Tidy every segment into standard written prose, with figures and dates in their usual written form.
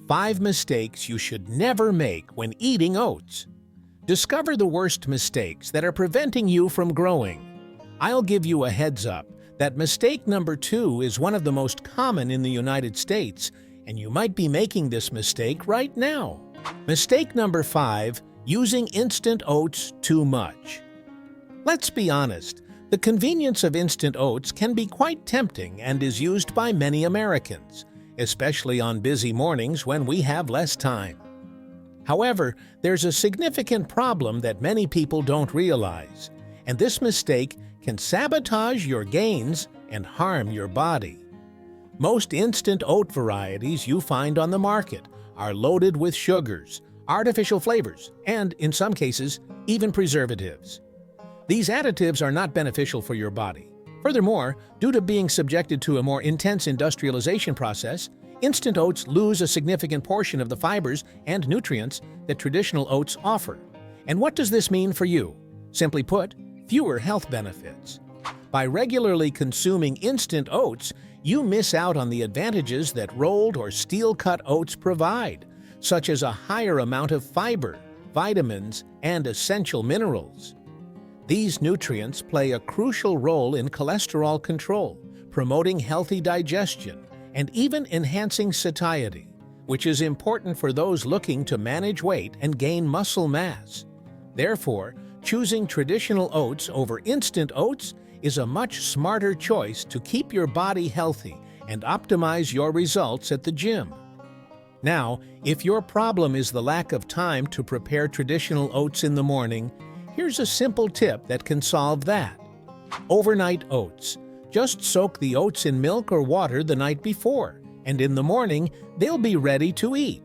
5 mistakes you should never make when eating oats. Discover the worst mistakes that are preventing you from growing. I'll give you a heads up that mistake number 2 is one of the most common in the United States, and you might be making this mistake right now. Mistake number 5, using instant oats too much. Let's be honest, the convenience of instant oats can be quite tempting and is used by many Americans, especially on busy mornings when we have less time. However, there's a significant problem that many people don't realize, and this mistake can sabotage your gains and harm your body. Most instant oat varieties you find on the market are loaded with sugars, artificial flavors, and, in some cases, even preservatives. These additives are not beneficial for your body. Furthermore, due to being subjected to a more intense industrialization process, instant oats lose a significant portion of the fibers and nutrients that traditional oats offer. And what does this mean for you? Simply put, fewer health benefits. By regularly consuming instant oats, you miss out on the advantages that rolled or steel-cut oats provide, such as a higher amount of fiber, vitamins, and essential minerals. These nutrients play a crucial role in cholesterol control, promoting healthy digestion, and even enhancing satiety, which is important for those looking to manage weight and gain muscle mass. Therefore, choosing traditional oats over instant oats is a much smarter choice to keep your body healthy and optimize your results at the gym. Now, if your problem is the lack of time to prepare traditional oats in the morning, here's a simple tip that can solve that. Overnight oats. Just soak the oats in milk or water the night before, and in the morning, they'll be ready to eat.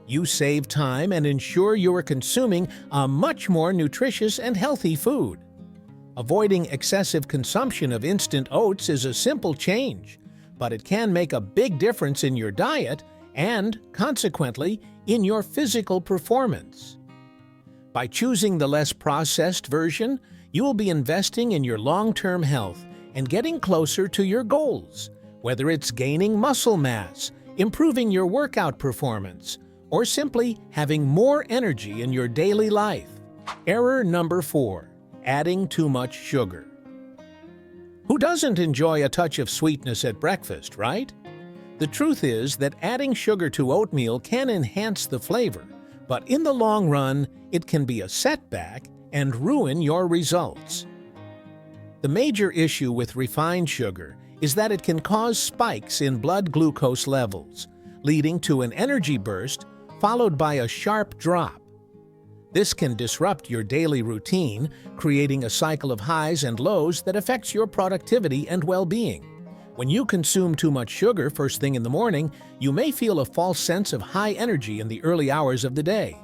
You save time and ensure you are consuming a much more nutritious and healthy food. Avoiding excessive consumption of instant oats is a simple change, but it can make a big difference in your diet and, consequently, in your physical performance. By choosing the less processed version, you will be investing in your long-term health and getting closer to your goals, whether it's gaining muscle mass, improving your workout performance, or simply having more energy in your daily life. Error number 4, adding too much sugar. Who doesn't enjoy a touch of sweetness at breakfast, right? The truth is that adding sugar to oatmeal can enhance the flavor, but in the long run, it can be a setback and ruin your results. The major issue with refined sugar is that it can cause spikes in blood glucose levels, leading to an energy burst followed by a sharp drop. This can disrupt your daily routine, creating a cycle of highs and lows that affects your productivity and well-being. When you consume too much sugar first thing in the morning, you may feel a false sense of high energy in the early hours of the day.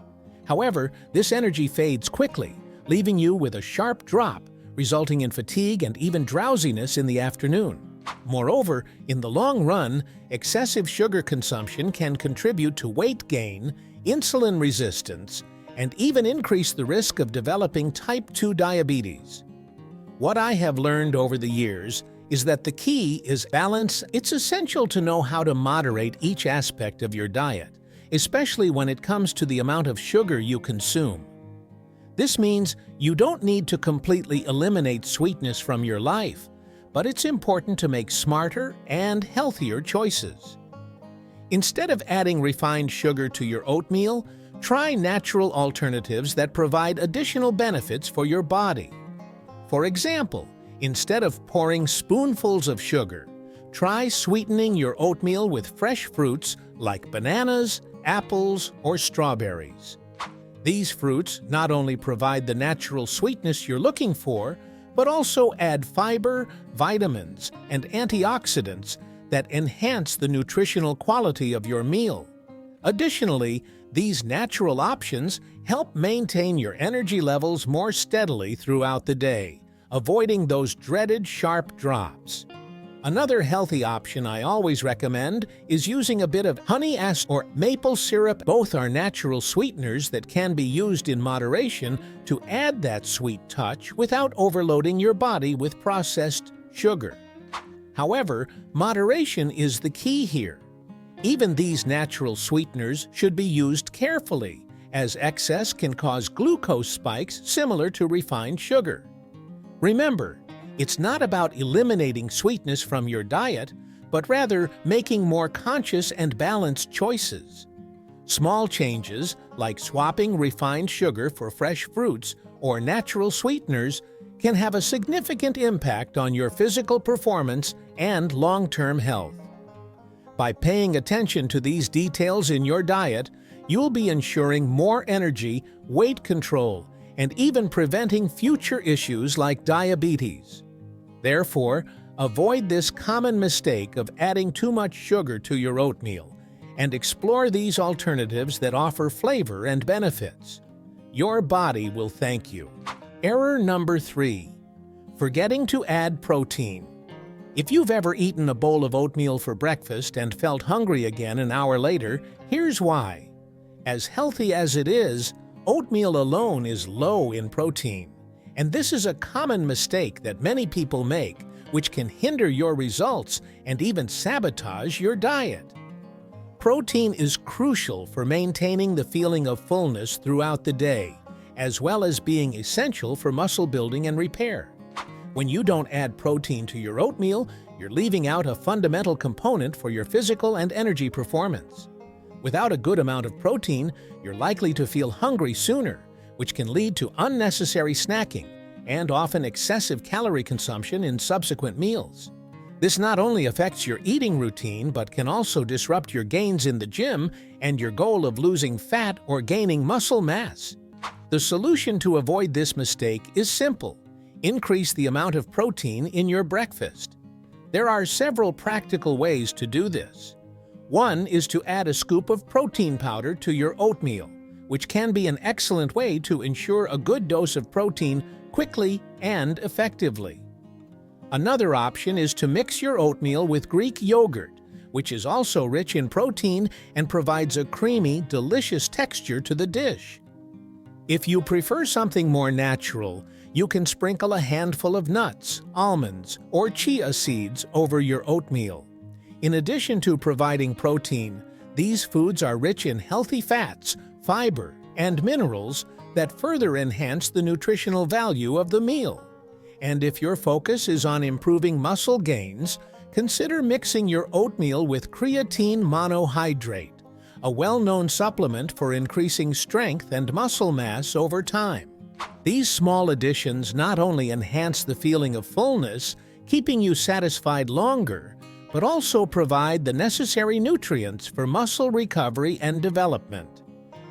However, this energy fades quickly, leaving you with a sharp drop, resulting in fatigue and even drowsiness in the afternoon. Moreover, in the long run, excessive sugar consumption can contribute to weight gain, insulin resistance, and even increase the risk of developing type 2 diabetes. What I have learned over the years is that the key is balance. It's essential to know how to moderate each aspect of your diet, especially when it comes to the amount of sugar you consume. This means you don't need to completely eliminate sweetness from your life, but it's important to make smarter and healthier choices. Instead of adding refined sugar to your oatmeal, try natural alternatives that provide additional benefits for your body. For example, instead of pouring spoonfuls of sugar, try sweetening your oatmeal with fresh fruits like bananas, apples, or strawberries. These fruits not only provide the natural sweetness you're looking for, but also add fiber, vitamins, and antioxidants that enhance the nutritional quality of your meal. Additionally, these natural options help maintain your energy levels more steadily throughout the day, avoiding those dreaded sharp drops. Another healthy option I always recommend is using a bit of honey or maple syrup. Both are natural sweeteners that can be used in moderation to add that sweet touch without overloading your body with processed sugar. However, moderation is the key here. Even these natural sweeteners should be used carefully, as excess can cause glucose spikes similar to refined sugar. Remember, it's not about eliminating sweetness from your diet, but rather making more conscious and balanced choices. Small changes, like swapping refined sugar for fresh fruits or natural sweeteners, can have a significant impact on your physical performance and long-term health. By paying attention to these details in your diet, you'll be ensuring more energy, weight control, and even preventing future issues like diabetes. Therefore, avoid this common mistake of adding too much sugar to your oatmeal and explore these alternatives that offer flavor and benefits. Your body will thank you. Error number 3. Forgetting to add protein. If you've ever eaten a bowl of oatmeal for breakfast and felt hungry again an hour later, here's why. As healthy as it is, oatmeal alone is low in protein, and this is a common mistake that many people make, which can hinder your results and even sabotage your diet. Protein is crucial for maintaining the feeling of fullness throughout the day, as well as being essential for muscle building and repair. When you don't add protein to your oatmeal, you're leaving out a fundamental component for your physical and energy performance. Without a good amount of protein, you're likely to feel hungry sooner, which can lead to unnecessary snacking and often excessive calorie consumption in subsequent meals. This not only affects your eating routine, but can also disrupt your gains in the gym and your goal of losing fat or gaining muscle mass. The solution to avoid this mistake is simple. Increase the amount of protein in your breakfast. There are several practical ways to do this. One is to add a scoop of protein powder to your oatmeal, which can be an excellent way to ensure a good dose of protein quickly and effectively. Another option is to mix your oatmeal with Greek yogurt, which is also rich in protein and provides a creamy, delicious texture to the dish. If you prefer something more natural, you can sprinkle a handful of nuts, almonds, or chia seeds over your oatmeal. In addition to providing protein, these foods are rich in healthy fats, fiber, and minerals that further enhance the nutritional value of the meal. And if your focus is on improving muscle gains, consider mixing your oatmeal with creatine monohydrate, a well-known supplement for increasing strength and muscle mass over time. These small additions not only enhance the feeling of fullness, keeping you satisfied longer, but also provide the necessary nutrients for muscle recovery and development.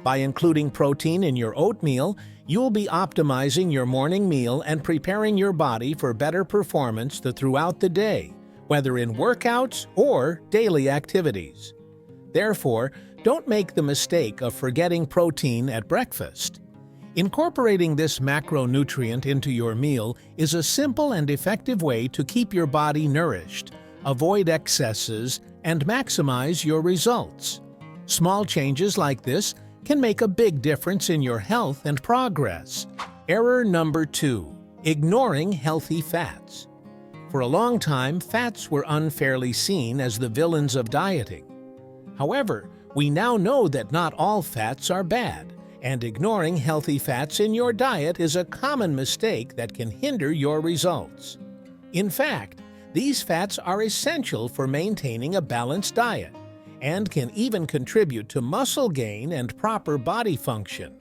By including protein in your oatmeal, you'll be optimizing your morning meal and preparing your body for better performance throughout the day, whether in workouts or daily activities. Therefore, don't make the mistake of forgetting protein at breakfast. Incorporating this macronutrient into your meal is a simple and effective way to keep your body nourished, avoid excesses, and maximize your results. Small changes like this can make a big difference in your health and progress. Error number 2. Ignoring healthy fats. For a long time, fats were unfairly seen as the villains of dieting. However, we now know that not all fats are bad, and ignoring healthy fats in your diet is a common mistake that can hinder your results. In fact, these fats are essential for maintaining a balanced diet and can even contribute to muscle gain and proper body function.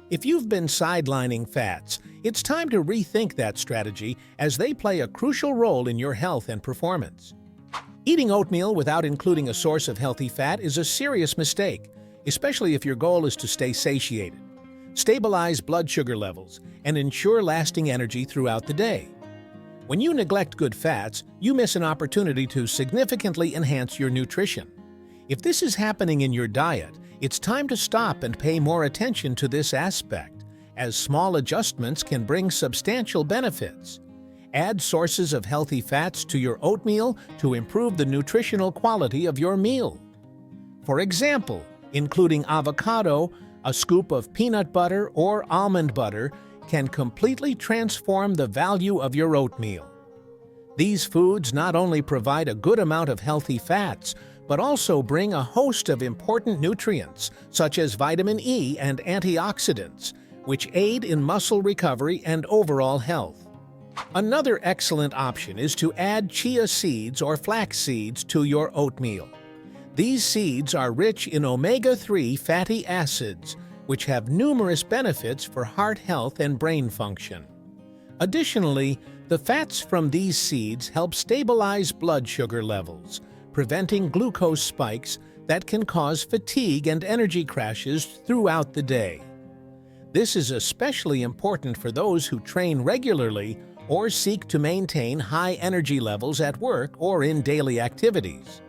If you've been sidelining fats, it's time to rethink that strategy as they play a crucial role in your health and performance. Eating oatmeal without including a source of healthy fat is a serious mistake, especially if your goal is to stay satiated, stabilize blood sugar levels, and ensure lasting energy throughout the day. When you neglect good fats, you miss an opportunity to significantly enhance your nutrition. If this is happening in your diet, it's time to stop and pay more attention to this aspect, as small adjustments can bring substantial benefits. Add sources of healthy fats to your oatmeal to improve the nutritional quality of your meal. For example, including avocado, a scoop of peanut butter, or almond butter can completely transform the value of your oatmeal. These foods not only provide a good amount of healthy fats, but also bring a host of important nutrients, such as vitamin E and antioxidants, which aid in muscle recovery and overall health. Another excellent option is to add chia seeds or flax seeds to your oatmeal. These seeds are rich in omega-3 fatty acids, which have numerous benefits for heart health and brain function. Additionally, the fats from these seeds help stabilize blood sugar levels, preventing glucose spikes that can cause fatigue and energy crashes throughout the day. This is especially important for those who train regularly or seek to maintain high energy levels at work or in daily activities.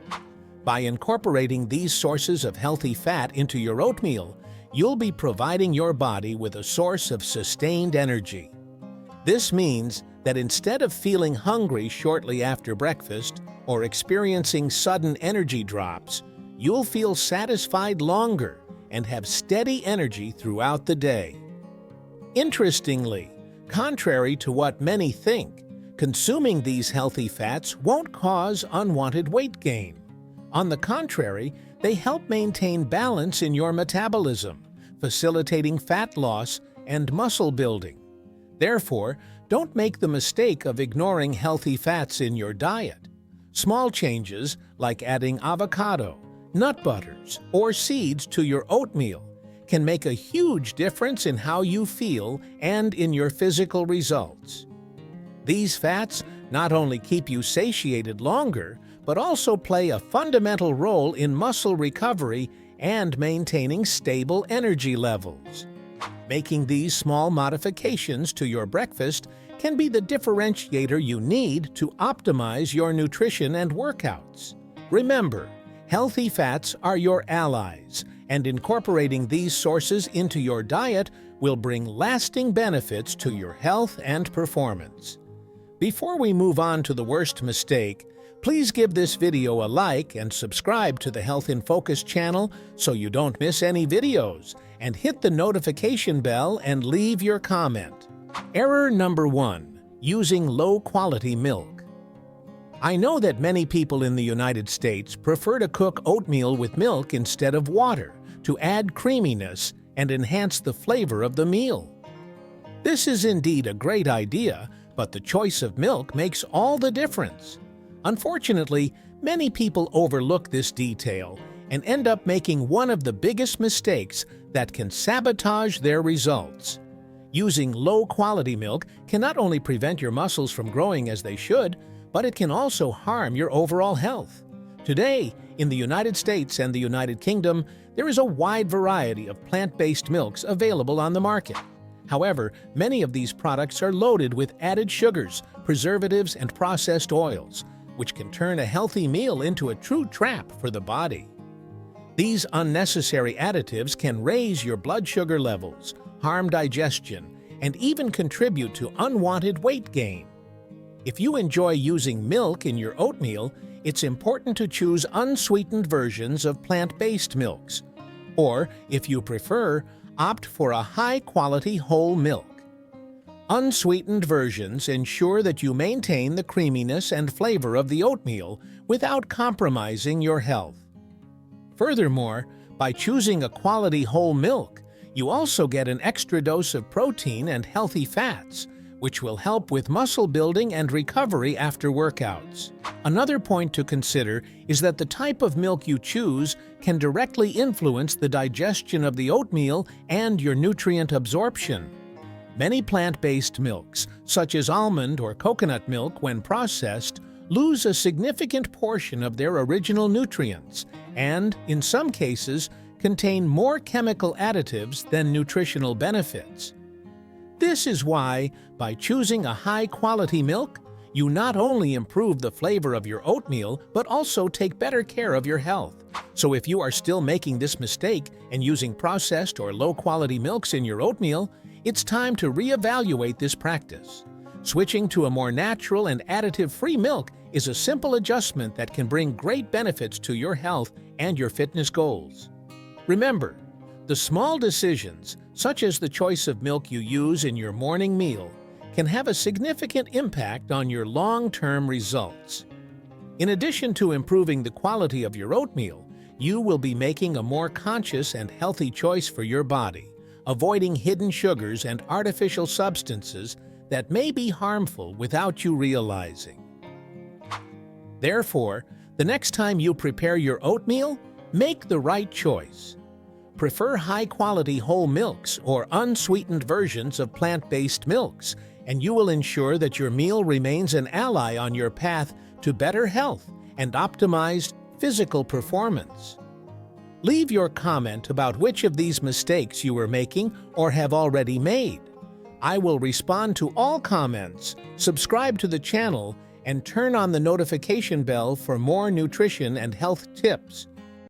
By incorporating these sources of healthy fat into your oatmeal, you'll be providing your body with a source of sustained energy. This means that instead of feeling hungry shortly after breakfast or experiencing sudden energy drops, you'll feel satisfied longer and have steady energy throughout the day. Interestingly, contrary to what many think, consuming these healthy fats won't cause unwanted weight gain. On the contrary, they help maintain balance in your metabolism, facilitating fat loss and muscle building. Therefore, don't make the mistake of ignoring healthy fats in your diet. Small changes, like adding avocado, nut butters, or seeds to your oatmeal, can make a huge difference in how you feel and in your physical results. These fats not only keep you satiated longer, but also play a fundamental role in muscle recovery and maintaining stable energy levels. Making these small modifications to your breakfast can be the differentiator you need to optimize your nutrition and workouts. Remember, healthy fats are your allies, and incorporating these sources into your diet will bring lasting benefits to your health and performance. Before we move on to the worst mistake, please give this video a like and subscribe to the Health in Focus channel so you don't miss any videos, and hit the notification bell and leave your comment. Error number 1. Using low-quality milk. I know that many people in the United States prefer to cook oatmeal with milk instead of water to add creaminess and enhance the flavor of the meal. This is indeed a great idea, but the choice of milk makes all the difference. Unfortunately, many people overlook this detail and end up making one of the biggest mistakes that can sabotage their results. Using low-quality milk can not only prevent your muscles from growing as they should, but it can also harm your overall health. Today, in the United States and the United Kingdom, there is a wide variety of plant-based milks available on the market. However, many of these products are loaded with added sugars, preservatives, and processed oils, which can turn a healthy meal into a true trap for the body. These unnecessary additives can raise your blood sugar levels, harm digestion, and even contribute to unwanted weight gain. If you enjoy using milk in your oatmeal, it's important to choose unsweetened versions of plant-based milks. Or, if you prefer, opt for a high-quality whole milk. Unsweetened versions ensure that you maintain the creaminess and flavor of the oatmeal without compromising your health. Furthermore, by choosing a quality whole milk, you also get an extra dose of protein and healthy fats, which will help with muscle building and recovery after workouts. Another point to consider is that the type of milk you choose can directly influence the digestion of the oatmeal and your nutrient absorption. Many plant-based milks, such as almond or coconut milk, when processed, lose a significant portion of their original nutrients and, in some cases, contain more chemical additives than nutritional benefits. This is why, by choosing a high-quality milk, you not only improve the flavor of your oatmeal, but also take better care of your health. So if you are still making this mistake and using processed or low-quality milks in your oatmeal, it's time to reevaluate this practice. Switching to a more natural and additive-free milk is a simple adjustment that can bring great benefits to your health and your fitness goals. Remember, the small decisions, such as the choice of milk you use in your morning meal, can have a significant impact on your long-term results. In addition to improving the quality of your oatmeal, you will be making a more conscious and healthy choice for your body, avoiding hidden sugars and artificial substances that may be harmful without you realizing. Therefore, the next time you prepare your oatmeal, make the right choice. Prefer high-quality whole milks or unsweetened versions of plant-based milks, and you will ensure that your meal remains an ally on your path to better health and optimized physical performance. Leave your comment about which of these mistakes you are making or have already made. I will respond to all comments, subscribe to the channel, and turn on the notification bell for more nutrition and health tips.